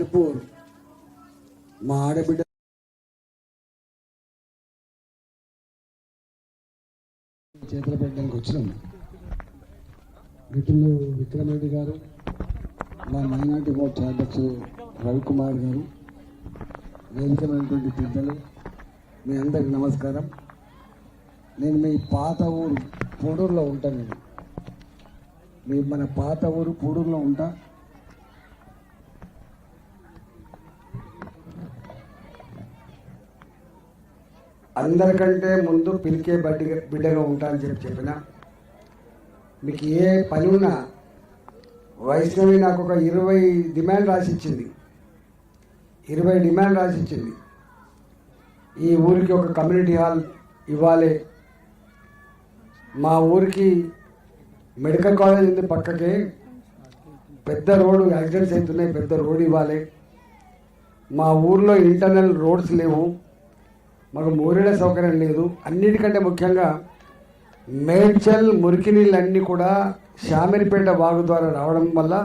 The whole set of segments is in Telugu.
గణపూర్ మా ఆడబిడ్డ చేతులు పెట్టడానికి వచ్చినాం. మిత్రులు విక్రమరెడ్డి గారు, మా మైనార్టీ మోర్చా అధ్యక్షుడు రవికుమార్ గారు, వేదికమైనటువంటి పెద్దలు, మీ అందరికి నమస్కారం. నేను మీ పాత ఊరు పూడూరులో ఉంటాను. మన పాత ఊరు పూడూరులో ఉంటా. అందరికంటే ముందు పిలికే బిడ్డగా ఉంటా అని చెప్పిన. మీకు ఏ పని ఉన్నా వైష్ణవి నాకు ఒక 20 డిమాండ్ రాసిచ్చింది. ఈ ఊరికి ఒక కమ్యూనిటీ హాల్ ఇవ్వాలి, మా ఊరికి మెడికల్ కాలేజ్ ఉంది, పక్కకే పెద్ద రోడ్డు యాక్సిడెంట్స్ అవుతున్నాయి, పెద్ద రోడ్ ఇవ్వాలి, మా ఊర్లో ఇంటర్నల్ రోడ్స్ లేవు, మాకు మూరేళ్ల సౌకర్యం లేదు. అన్నిటికంటే ముఖ్యంగా మేడ్చల్ మురికి నీళ్ళన్నీ కూడా శామిరిపేట వాగు ద్వారా రావడం వల్ల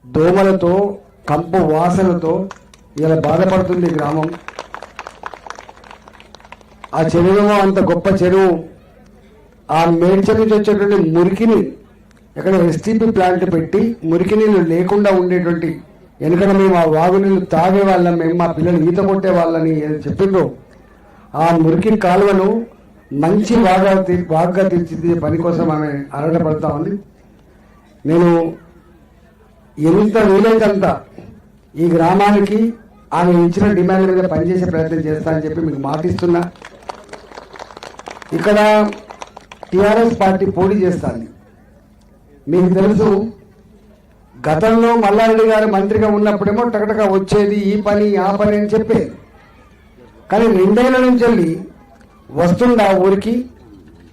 దోమలతో కంపు వాసనతో ఇలా బాధపడుతుంది గ్రామం. ఆ చెరువు అంత గొప్ప చెరువు, ఆ మేడ్చల్ నుంచి వచ్చేటువంటి మురికిని ఎక్కడ ఎస్టీపీ ప్లాంట్ పెట్టి మురికి నీళ్ళు లేకుండా ఉండేటువంటి, ఎందుకంటే మేము ఆ వాగు నీళ్ళు తాగే వాళ్ళం, మేము మా పిల్లలు ఈత కొట్టే వాళ్ళని చెప్పిండ్రు. ఆ మురికి కాలువను మంచి వాగ్గా తీర్చిదిద్దే పని కోసం ఆమె ఆరాటపడతా ఉంది. నేను ఎంత వీలైనంత ఈ గ్రామానికి ఆమె ఇచ్చిన డిమాండ్ మీద పనిచేసే ప్రయత్నం చేస్తానని చెప్పి మీకు మాటిస్తున్నా. ఇక్కడ టీఆర్ఎస్ పార్టీ పోటీ చేస్తాను. మీకు తెలుసు, గతంలో మల్లారెడ్డి గారు మంత్రిగా ఉన్నప్పుడేమో టకటక వచ్చేది ఈ పని ఆ పని అని చెప్పేది. కానీ 2 ఏళ్ల నుంచి వెళ్ళి వస్తుందా ఊరికి,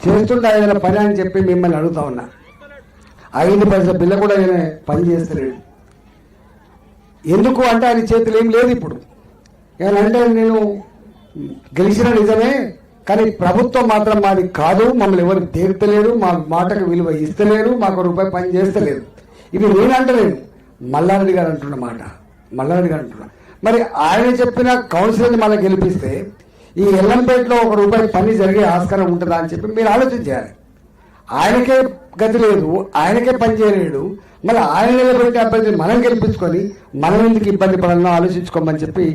చేస్తుందా ఏదైనా పని అని చెప్పి మిమ్మల్ని అడుగుతా ఉన్నా. 5 పైసల బిల్ల కూడా ఆయన పని చేస్తలేడు. ఎందుకు అంటే ఆయన చేతులు ఏం లేదు ఇప్పుడు. ఏమంటే నేను గెలిచిన నిజమే, కానీ ప్రభుత్వం మాత్రం మాది కాదు, మమ్మల్ని ఎవరు తీర్చలేరు, మా మాటకు విలువ ఇస్తలేరు, మాకు రూపాయి పని చేస్తలేరు. ఇవి నేను అంటలేను, మల్లారెడ్డి గారు అంటున్న మాట. మరి ఆయన చెప్పిన కౌన్సిలర్ మళ్ళీ గెలిపిస్తే ఈ ఎల్లంపేటలో ₹1 పని జరిగే ఆస్కారం ఉంటుందా అని చెప్పి మీరు ఆలోచించాలి. ఆయనకే గతి లేదు, ఆయనకే పని చేయలేడు, మళ్ళీ ఆయన నిలబెట్టే అభ్యర్థిని మనం గెలిపించుకొని మనం ఎందుకు ఇబ్బంది పడాలనో ఆలోచించుకోమని చెప్పి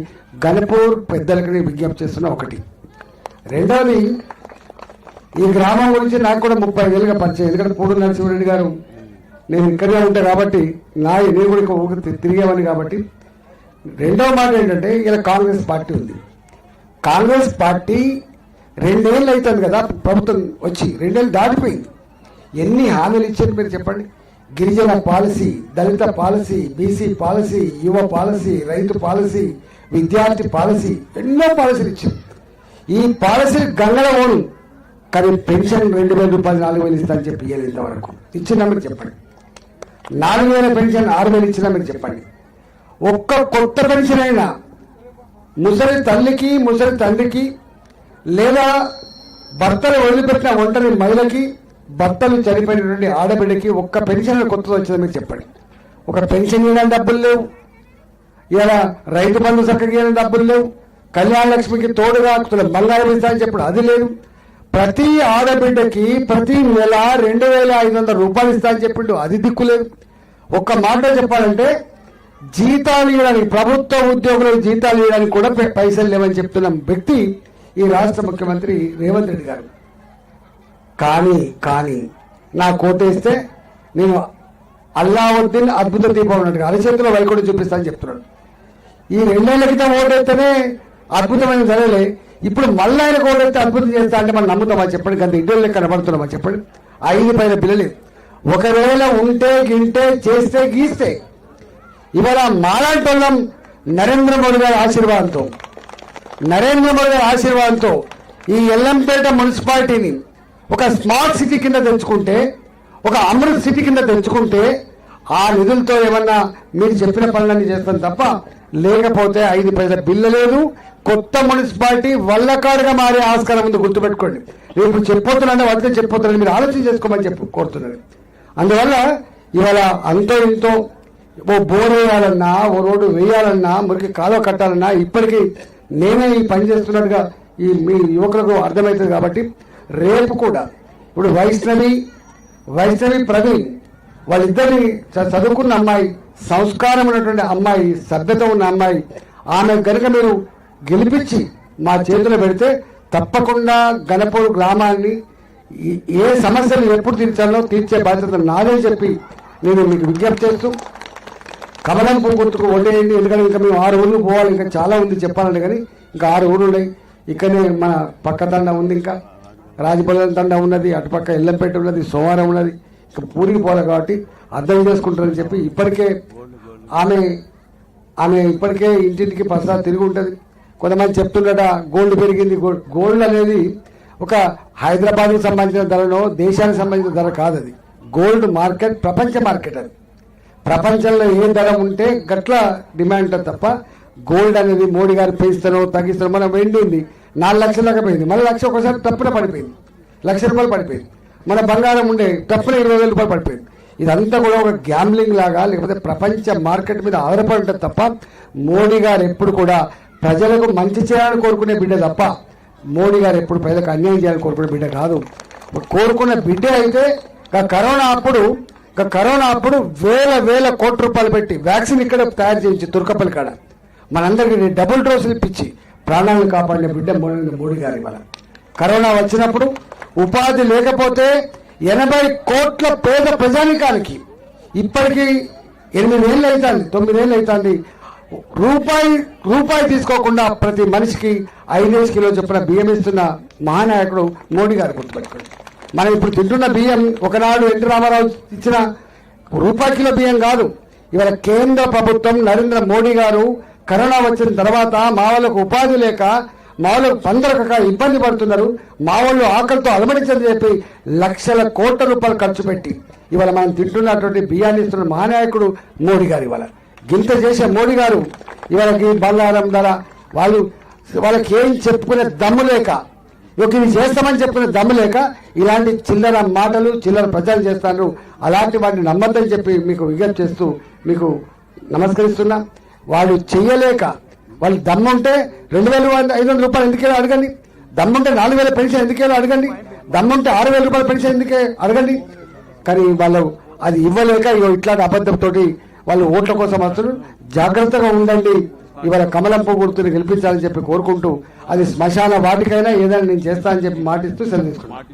గణపూర్ పెద్దలకి విజ్ఞప్తి చేస్తున్న. ఒకటి. రెండవది, ఈ గ్రామం గురించి నాకు కూడా 35 ఏళ్ళుగా పరిచయం. ఎందుకంటే పూడూరు నరసింహారెడ్డి గారు, నేను ఇక్కడే ఉంటా కాబట్టి నేను కూడా ఊరికి తిరిగేవాడిని కాబట్టి. రెండవ మాట ఏంటంటే, ఇలా కాంగ్రెస్ పార్టీ ఉంది. కాంగ్రెస్ పార్టీ 2 ఏళ్ళు అవుతుంది కదా ప్రభుత్వం వచ్చి, 2 ఏళ్ళు దాటిపోయింది. ఎన్ని హామీలు ఇచ్చారు మీరు చెప్పండి. గిరిజన పాలసీ, దళిత పాలసీ, బీసీ పాలసీ, యువ పాలసీ, రైతు పాలసీ, విద్యార్థి పాలసీ, ఎన్నో పాలసీలు ఇచ్చారు. ఈ పాలసీలు గంగల ఓను, కానీ పెన్షన్ ₹2,000 4,000 ఇస్తా అని చెప్పి ఇవ్వలేదు. ఇంతవరకు ఇచ్చినా మీరు చెప్పండి. 4,000 పెన్షన్ 6,000 ఇచ్చినా మీరు చెప్పండి. ఒక్క కొత్త పెన్షన్ అయినా ముసలి తల్లికి, ముసలి తండ్రికి, లేదా భర్తలు వదిలిపెట్టిన ఒంటరి మహిళకి, భర్తలు చనిపోయినటువంటి ఆడబిడ్డకి ఒక్క పెన్షన్ కొత్తది వచ్చింది మీరు చెప్పండి. ఒక పెన్షన్ ఇవ్వడానికి డబ్బులు లేవు, ఇలా రైతు బంధు చక్కగా ఇవ్వడానికి డబ్బులు లేవు, కళ్యాణ లక్ష్మికి తోడుగా బంగారం ఇస్తా అని చెప్పడం అది లేదు. ప్రతి ఆడబిడ్డకి ప్రతి నెల ₹2,500 ఇస్తా అని చెప్పిండు, అది దిక్కు లేదు. ఒక్క మాట చెప్పాలంటే, జీతాలు ఇవ్వడానికి, ప్రభుత్వ ఉద్యోగులకు జీతాలు ఇవ్వడానికి కూడా పైసలు లేవని చెప్తున్న వ్యక్తి ఈ రాష్ట్ర ముఖ్యమంత్రి రేవంత్ రెడ్డి గారు. కానీ నా కోటేస్తే నేను అల్లావుద్దీన్ అద్భుత దీపం ఉన్నట్టుగా అరచేతిలో వైకుంఠం చూపిస్తానని చెప్తున్నాడు. ఈ 2 ఏళ్ల క్రితం ఓటేస్తేనే అద్భుతమైన జరగలే, ఇప్పుడు మళ్ళీ ఆయన ఓటేస్తే అద్భుతం చేస్తా అంటే మనం నమ్ముతామా చెప్పండి? గంత ఇంటి కనబడుతున్నామా చెప్పండి? 5 పైన పిల్లలు ఒకవేళ ఉంటే గింటే చేస్తే గీస్తే ఇవాళ మాలాంటోళ్ళం నరేంద్ర మోడీ గారి ఆశీర్వాదంతో ఈ ఎల్లంపేట మున్సిపాలిటీని ఒక స్మార్ట్ సిటీ కింద తెచ్చుకుంటే, ఒక అమృత్ సిటీ కింద తెచ్చుకుంటే, ఆ నిధులతో ఏమన్నా మీరు చెప్పిన పనులన్నీ చేస్తాం తప్ప, లేకపోతే 5 పైసల బిల్లు లేదు. కొత్త మున్సిపాలిటీ వల్లకాడుగా మారే ఆస్కారం ఉంది, గుర్తుపెట్టుకోండి. రేపు చెప్పొద్దునంటే వద్ద చెప్పొద్దునని మీరు ఆలోచన చేసుకోమని కోరుతున్నాను. అందువల్ల ఇవాళ అంతో ఇంతో ఓ బోర్ వేయాలన్నా, ఓ రోడ్డు వేయాలన్నా, మురికి కాలువ కట్టాలన్నా ఇప్పటికీ నేనే ఈ పని చేస్తున్నట్టుగా ఈ మీ యువకులకు అర్థమవుతుంది. కాబట్టి రేపు కూడా ఇప్పుడు వైష్ణవి ప్రవీణ్ వాళ్ళిద్దరిని చదువుకున్న అమ్మాయి, సంస్కారం ఉన్నటువంటి అమ్మాయి, సభ్యత ఉన్న అమ్మాయి, ఆమె కనుక మీరు గెలిపించి మా చేతిలో పెడితే తప్పకుండా గణపూర్ గ్రామాన్ని ఏ సమస్యలు ఎప్పుడు తీర్చాలో తీర్చే బాధ్యత నాదే చెప్పి నేను మీకు విజ్ఞప్తి చేస్తూ కమలం పువ్వు గుర్తుకు ఓటేయండి. ఎందుకంటే ఇంకా మేము 6 ఊళ్ళు పోవాలి, ఇంకా చాలా ఉంది చెప్పాలంటే, కానీ ఇంకా 6 ఊళ్ళు ఉన్నాయి. ఇక్కడనే మన పక్క తండ ఉంది, ఇంకా రాజపల్లి తండ ఉన్నది, అటుపక్క ఎల్లంపేట ఉన్నది, సోమవారం ఉన్నది. ఇంకా పూరికి పోవాలి కాబట్టి అర్థం చేసుకుంటారని చెప్పి ఇప్పటికే ఆమె ఇప్పటికే ఇంటింటికి పసరా తిరిగి ఉంటుంది. కొంతమంది చెప్తుండట గోల్డ్ పెరిగింది. గోల్డ్ అనేది ఒక హైదరాబాద్కి సంబంధించిన ధరలో, దేశానికి సంబంధించిన ధర కాదు. అది గోల్డ్ మార్కెట్, ప్రపంచ మార్కెట్. అది ప్రపంచంలో ఏ ధర ఉంటే గట్ల డిమాండ్ ఉంటుంది తప్ప గోల్డ్ అనేది మోడీ గారు పెంచుతానో తగ్గిస్తానో. మనం వెండి ఉంది 4 లక్షల దాకా పోయింది, మళ్ళీ 1 లక్ష ఒకసారి తప్పున పడిపోయింది, ₹1,00,000 పడిపోయింది. మన బంగారం ఉండే తప్పున ₹20,000 పడిపోయింది. ఇదంతా కూడా ఒక గ్యాంబ్లింగ్ లాగా, లేకపోతే ప్రపంచ మార్కెట్ మీద ఆధారపడి ఉంటుంది తప్ప మోడీ గారు ఎప్పుడు కూడా ప్రజలకు మంచి చేయాలని కోరుకునే బిడ్డ తప్ప మోడీ గారు ఎప్పుడు ప్రజలకు అన్యాయం చేయాలని కోరుకునే బిడ్డ కాదు. కోరుకున్న బిడ్డ అయితే కరోనా అప్పుడు వేల కోట్ల రూపాయలు పెట్టి వ్యాక్సిన్ ఇక్కడ తయారు చేయించి తుర్కపల్లి కాడ మనందరికీ డబుల్ డోసులు ఇప్పించి ప్రాణాలను కాపాడిన బిడ్డ మోడీ గారి వల్ల. కరోనా వచ్చినప్పుడు ఉపాధి లేకపోతే 80 కోట్ల పేద ప్రజానికానికి ఇప్పటికీ 8 ఏళ్ళు అవుతుంది, 9 ఏళ్ళు అవుతుంది, రూపాయి తీసుకోకుండా ప్రతి మనిషికి 5 కిలో చొప్పున బియ్యం ఇస్తున్న మహానాయకుడు మోడీ గారు గుర్తుపెట్టుకోండి. మనం ఇప్పుడు తింటున్న బియ్యం ఒకనాడు ఎన్టీ రామారావు ఇచ్చిన రూపాయి కిలో బియ్యం కాదు. ఇవాళ కేంద్ర ప్రభుత్వం నరేంద్ర మోడీ గారు కరోనా వచ్చిన తర్వాత మా వాళ్ళకు ఉపాధి లేక, మా వాళ్ళకు పందరక ఇబ్బంది పడుతున్నారు, మా వాళ్ళు ఆకలితో అలమడించని చెప్పి లక్షల కోట్ల రూపాయలు ఖర్చు పెట్టి ఇవాళ మనం తింటున్నటువంటి బియ్యాన్ని ఇస్తున్న మహానాయకుడు మోడీ గారు. ఇవాళ గింత చేసే మోడీ గారు ఇవాళకి బంగారం ధర వాళ్ళకి ఏం చెప్పుకునే దమ్ము లేక, ఇది చేస్తామని చెప్పుకునే దమ్ము లేక ఇలాంటి చిల్లర మాటలు, చిల్లర ప్రచారం చేస్తారు. అలాంటి వాటిని నమ్మద్దని చెప్పి మీకు విజ్ఞప్తి చేస్తూ మీకు నమస్కరిస్తున్నా. వాళ్ళు చెయ్యలేక, వాళ్ళు దమ్ముంటే 2,500 రూపాయలు ఎందుకేలో అడగండి, దమ్ముంటే 4,000 పెన్షన్ ఎందుకేలో అడగండి, దమ్ముంటే 6,000 రూపాయల పెన్షన్ ఎందుకే అడగండి. కానీ వాళ్ళు అది ఇవ్వలేక ఇట్లాంటి అబద్ధంతో వాళ్ళు ఓట్ల కోసం వస్తున్నారు. జాగ్రత్తగా ఉండండి. ఇవాళ కమలం పువ్వు గుర్తుని గెలిపించాలని చెప్పి కోరుకుంటూ, అది శ్మశాన వాటికైనా ఏదైనా నేను చేస్తానని చెప్పి మాటిస్తూ సెలవు తీసుకున్నాను.